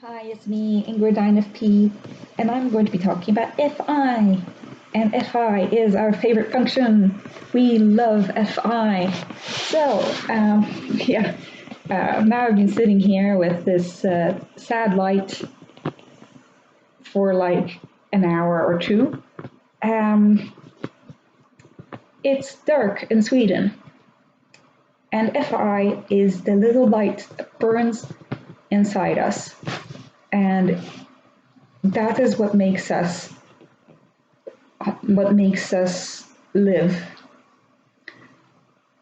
Hi, it's me, Ingrid INFP, and I'm going to be talking about FI. And FI is our favorite function. We love FI. So, yeah, now I've been sitting here with this sad light for like an hour or two. It's dark in Sweden, and FI is the little light that burns inside us. And that is what makes us live.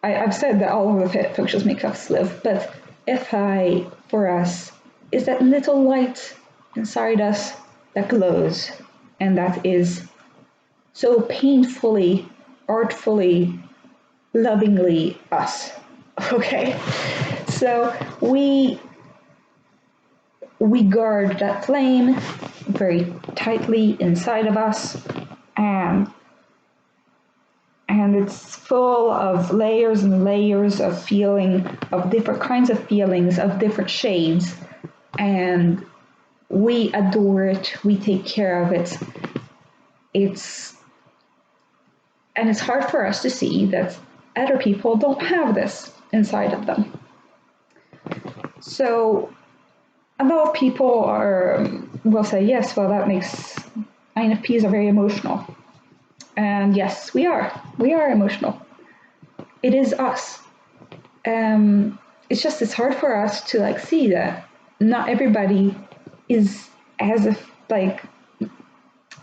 I've said that all of the functions make us live, but FI for us is that little light inside us that glows, and that is so painfully, artfully, lovingly us. Okay, so we guard that flame very tightly inside of us, and it's full of layers and layers of feeling, of different kinds of feelings, of different shades, and we adore it, we take care of it. It's hard for us to see that other people don't have this inside of them. So a lot of people will say, yes, well, that makes INFPs are very emotional. And yes, we are. We are emotional. It is us. It's hard for us to see that not everybody has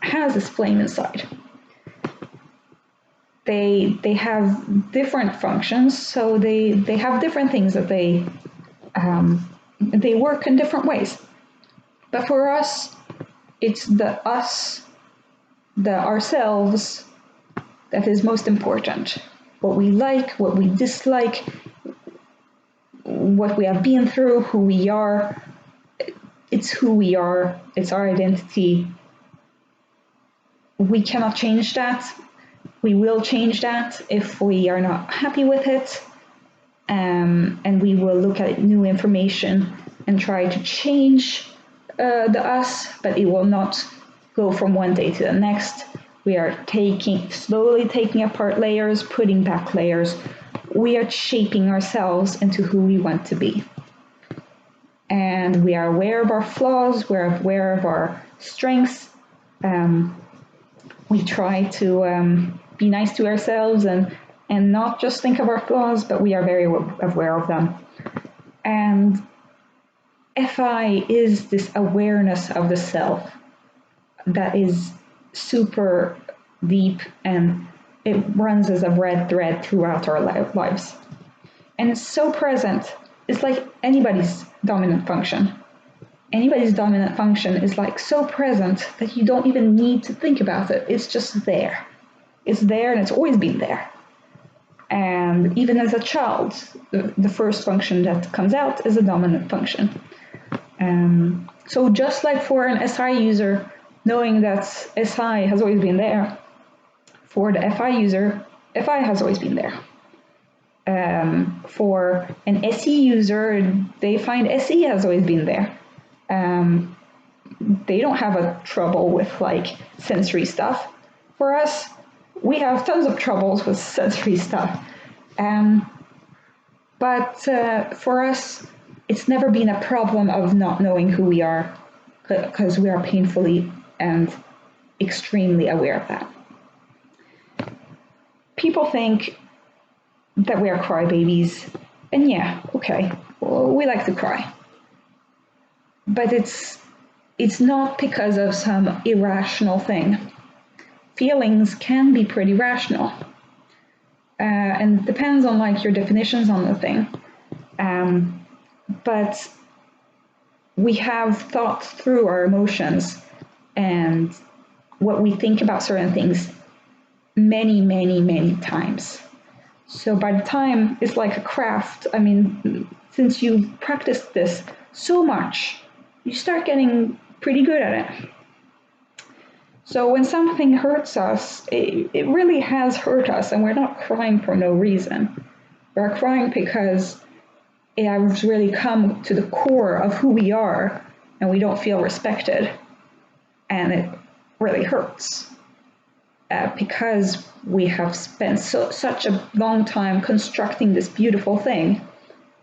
this flame inside. They have different functions, so they have different things that they work in different ways. But for us, it's the us, the ourselves, that is most important. What we like, what we dislike, what we have been through, who we are. It's who we are. It's our identity. We cannot change that. We will change that if we are not happy with it. And we will look at new information and try to change the us, but it will not go from one day to the next. We are slowly taking apart layers, putting back layers. We are shaping ourselves into who we want to be. And we are aware of our flaws, we're aware of our strengths. We try to be nice to ourselves and not just think of our flaws, but we are very aware of them. And FI is this awareness of the self that is super deep, and it runs as a red thread throughout our lives. And it's so present. It's like anybody's dominant function. Anybody's dominant function is so present that you don't even need to think about it. It's just there. It's there, and it's always been there. And even as a child, the first function that comes out is a dominant function. So just like for an SI user, knowing that SI has always been there, for the FI user, FI has always been there. For an SE user, they find SE has always been there. They don't have a trouble with sensory stuff. For us, we have tons of troubles with sensory stuff. But for us, it's never been a problem of not knowing who we are, because we are painfully and extremely aware of that. People think that we are crybabies, and yeah, okay, well, we like to cry. But it's not because of some irrational thing. Feelings can be pretty rational, and it depends on your definitions on the thing. But we have thought through our emotions and what we think about certain things many, many, many times. So by the time it's like a craft, since you've practiced this so much, you start getting pretty good at it. So when something hurts us, it really has hurt us, and we're not crying for no reason. We're crying because it has really come to the core of who we are and we don't feel respected, and it really hurts because we have spent such a long time constructing this beautiful thing,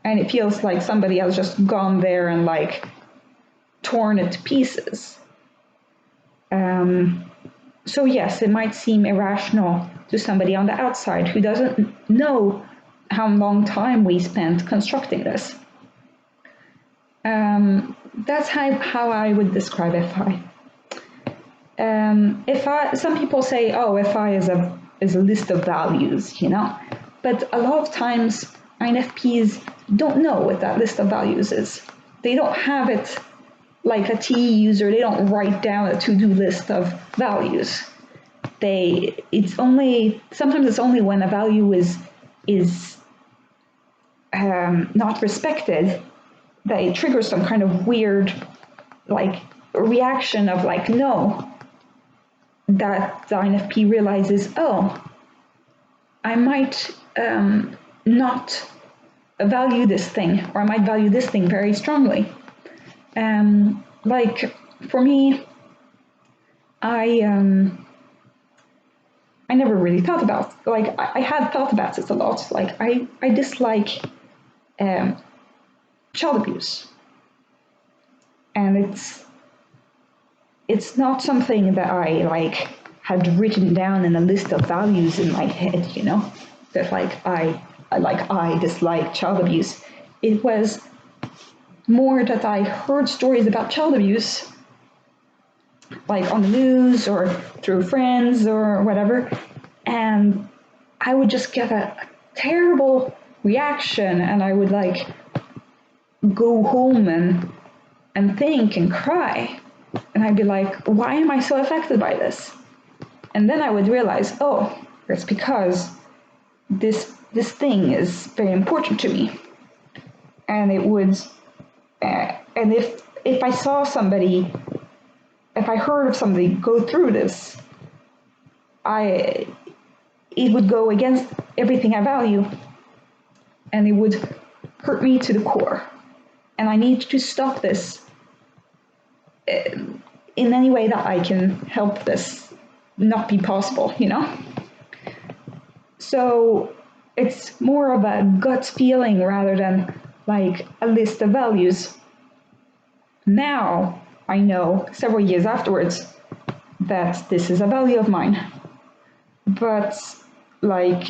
and it feels like somebody has just gone there and like torn it to pieces. So yes, it might seem irrational to somebody on the outside who doesn't know how long time we spent constructing this. That's how I would describe FI. Some people say, oh, FI is a list of values, but a lot of times INFPs don't know what that list of values is. They don't have it like a TE user. They don't write down a to-do list of values. Sometimes it's only when a value is not respected that it triggers some kind of weird like reaction of like no, that the INFP realizes, oh, I might not value this thing, or I might value this thing very strongly. Like for me, I never really thought about, like I had thought about it a lot. Like I dislike child abuse, and it's not something that I like had written down in a list of values in my head, that like I dislike child abuse. It was more that I heard stories about child abuse, like on the news or through friends or whatever, and I would just get a terrible reaction, and I would like go home and think and cry, and I'd be like, why am I so affected by this? And then I would realize, oh, it's because this thing is very important to me, and it would, and if I saw somebody, if I heard of somebody go through this, it would go against everything I value, and it would hurt me to the core. And I need to stop this in any way that I can help this not be possible, So it's more of a gut feeling rather than like a list of values. Now I know, several years afterwards, that this is a value of mine. But like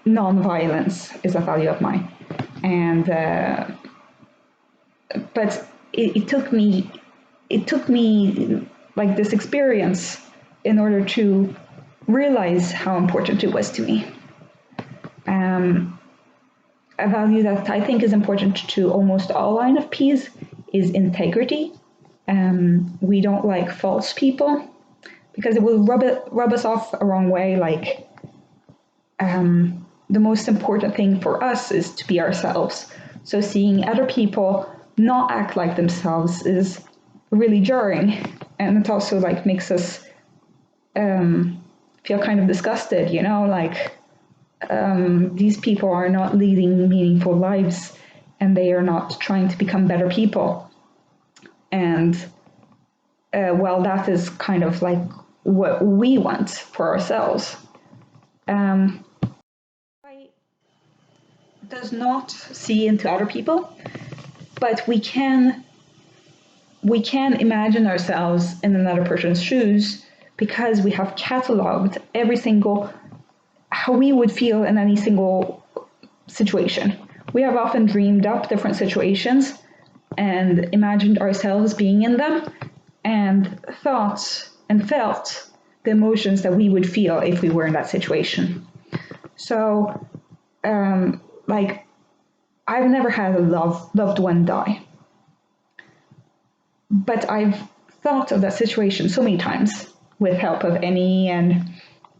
non-violence is a value of mine. And but it took me like this experience in order to realize how important it was to me. A value that I think is important to almost all INFPs is integrity. We don't like false people because it will rub us off a wrong way. Like the most important thing for us is to be ourselves. So seeing other people not act like themselves is really jarring, and it also like makes us feel kind of disgusted, like these people are not leading meaningful lives, and they are not trying to become better people. And well, that is kind of like what we want for ourselves. Does not see into other people, but we can imagine ourselves in another person's shoes because we have cataloged every single how we would feel in any single situation. We have often dreamed up different situations and imagined ourselves being in them and thought and felt the emotions that we would feel if we were in that situation. So like I've never had a loved one die, but I've thought of that situation so many times with help of Annie and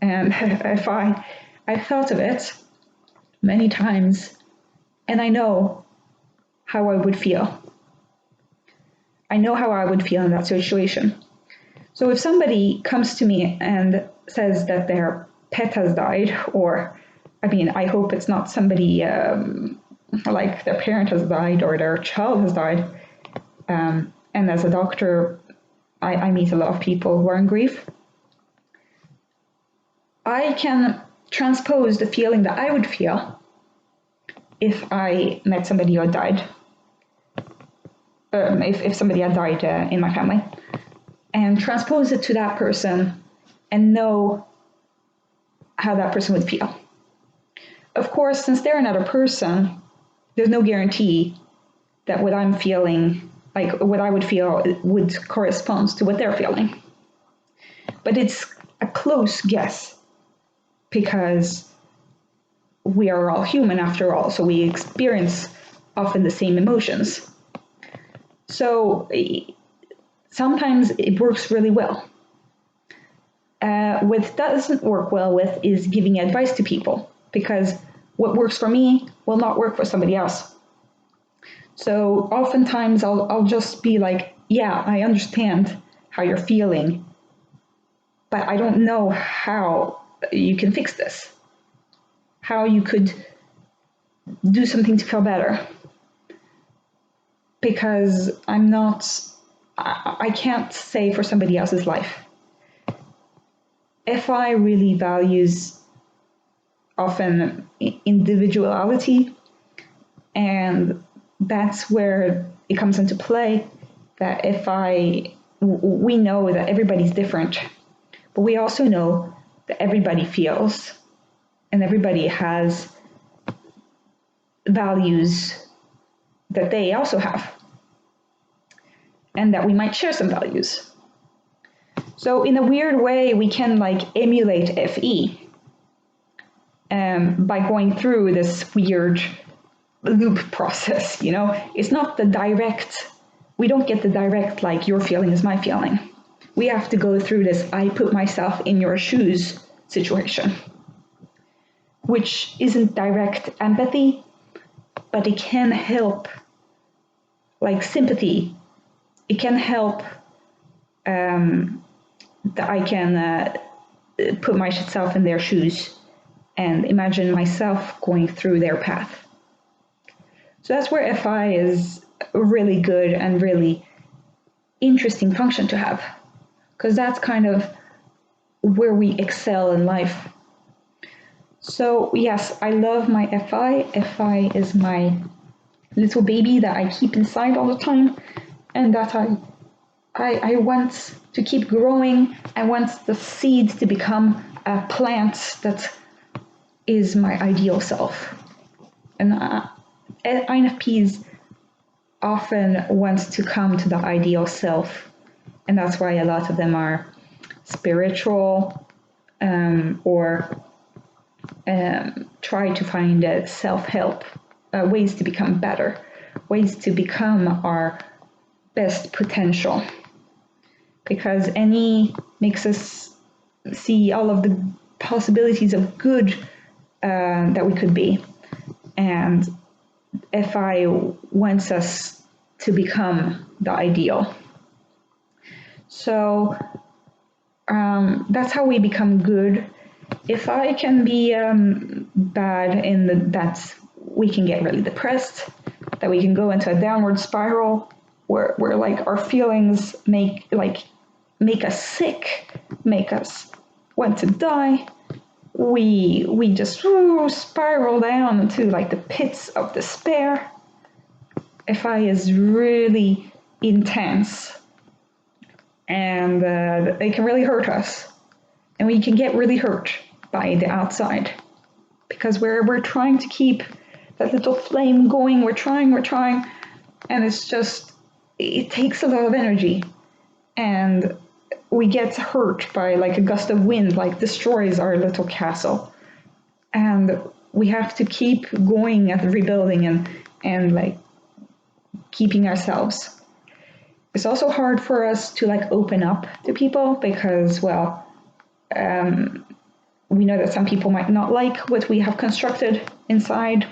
if I've thought of it many times, and I know how I would feel. I know how I would feel in that situation. So if somebody comes to me and says that their pet has died, or I mean, I hope it's not somebody like their parent has died or their child has died, and and as a doctor, I meet a lot of people who are in grief. I can transpose the feeling that I would feel if I met somebody who died, if somebody had died in my family, and transpose it to that person and know how that person would feel. Of course, since they're another person, there's no guarantee that what I'm feeling, like what I would feel, would correspond to what they're feeling. But it's a close guess because we are all human after all, so we experience often the same emotions. So sometimes it works really well. What doesn't work well with is giving advice to people, because what works for me will not work for somebody else. So oftentimes I'll just be like, yeah, I understand how you're feeling, but I don't know how you can fix this, how you could do something to feel better. Because I can't say for somebody else's life. FI really values often individuality, and that's where it comes into play, that we know that everybody's different, but we also know that everybody feels and everybody has values that they also have, and that we might share some values. So in a weird way, we can emulate FE by going through this weird loop process, It's not the direct, we don't get the direct, your feeling is my feeling. We have to go through this I put myself in your shoes situation, which isn't direct empathy, but it can help, sympathy. It can help that I can put myself in their shoes and imagine myself going through their path. So that's where FI is a really good and really interesting function to have, because that's kind of where we excel in life. So yes, I love my FI. FI is my little baby that I keep inside all the time, and that I want to keep growing. I want the seed to become a plant that is my ideal self. And INFPs often want to come to the ideal self, and that's why a lot of them are spiritual or try to find self-help, ways to become better, ways to become our best potential. Because NE makes us see all of the possibilities of good that we could be. And FI wants us to become the ideal. So that's how we become good. If I can be bad in that we can get really depressed, that we can go into a downward spiral where our feelings make us sick, make us want to die. We just spiral down into the pits of despair. FI is really intense, and it can really hurt us, and we can get really hurt by the outside, because we're trying to keep that little flame going. We're trying, and it takes a lot of energy, and we get hurt by a gust of wind, destroys our little castle, and we have to keep going at rebuilding and keeping ourselves. It's also hard for us to open up to people, because we know that some people might not like what we have constructed inside,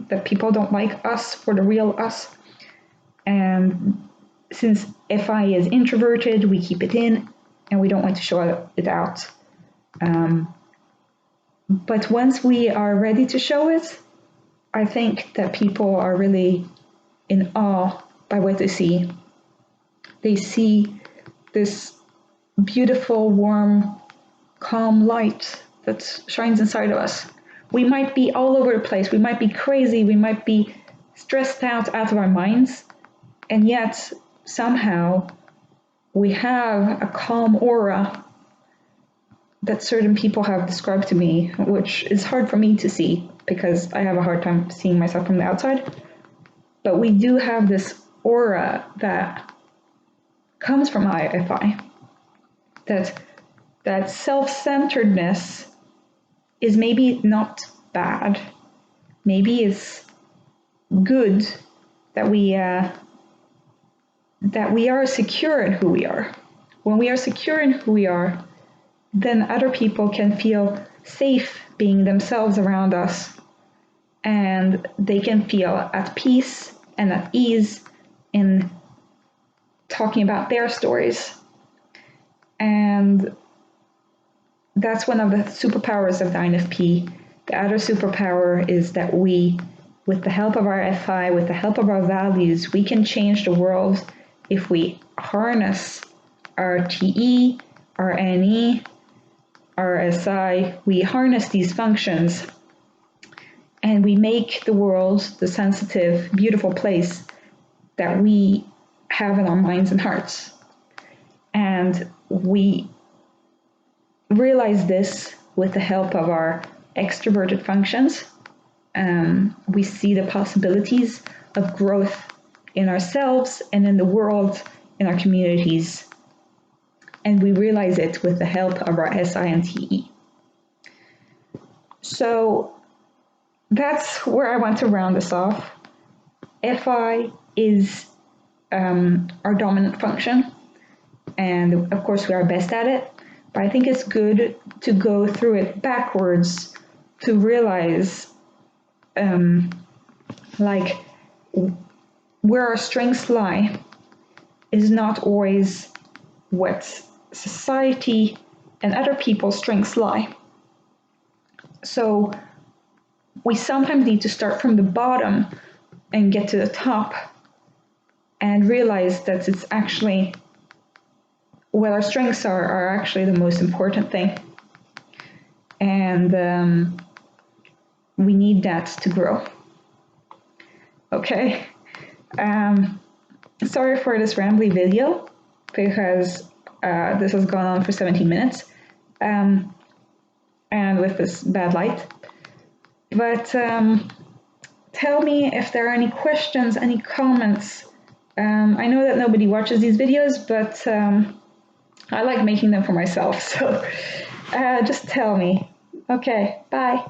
that people don't like us for the real us. And since FI is introverted, we keep it in, and we don't want to show it out. But once we are ready to show it, I think that people are really in awe by what they see. They see this beautiful, warm, calm light that shines inside of us. We might be all over the place. We might be crazy. We might be stressed out of our minds. And yet, somehow, we have a calm aura that certain people have described to me, which is hard for me to see because I have a hard time seeing myself from the outside. But we do have this aura that comes from IFI. That self-centeredness is maybe not bad. Maybe it's good that we are secure in who we are. When we are secure in who we are, then other people can feel safe being themselves around us, and they can feel at peace and at ease in talking about their stories. And that's one of the superpowers of the INFP. The other superpower is that we, with the help of our FI, with the help of our values, we can change the world if we harness our TE, our NE, our SI. We harness these functions and we make the world the sensitive, beautiful place that we have in our minds and hearts. And we realize this with the help of our extroverted functions. We see the possibilities of growth in ourselves and in the world, in our communities. And we realize it with the help of our SI and TE. So that's where I want to round this off. FI is our dominant function. And of course, we are best at it. But I think it's good to go through it backwards to realize where our strengths lie is not always what society and other people's strengths lie. So we sometimes need to start from the bottom and get to the top and realize that it's actually what our strengths are actually the most important thing. And we need that to grow. Okay. Sorry for this rambly video because this has gone on for 17 minutes and with this bad light. But tell me if there are any questions, any comments. I know that nobody watches these videos, but I like making them for myself. So just tell me. Okay, bye.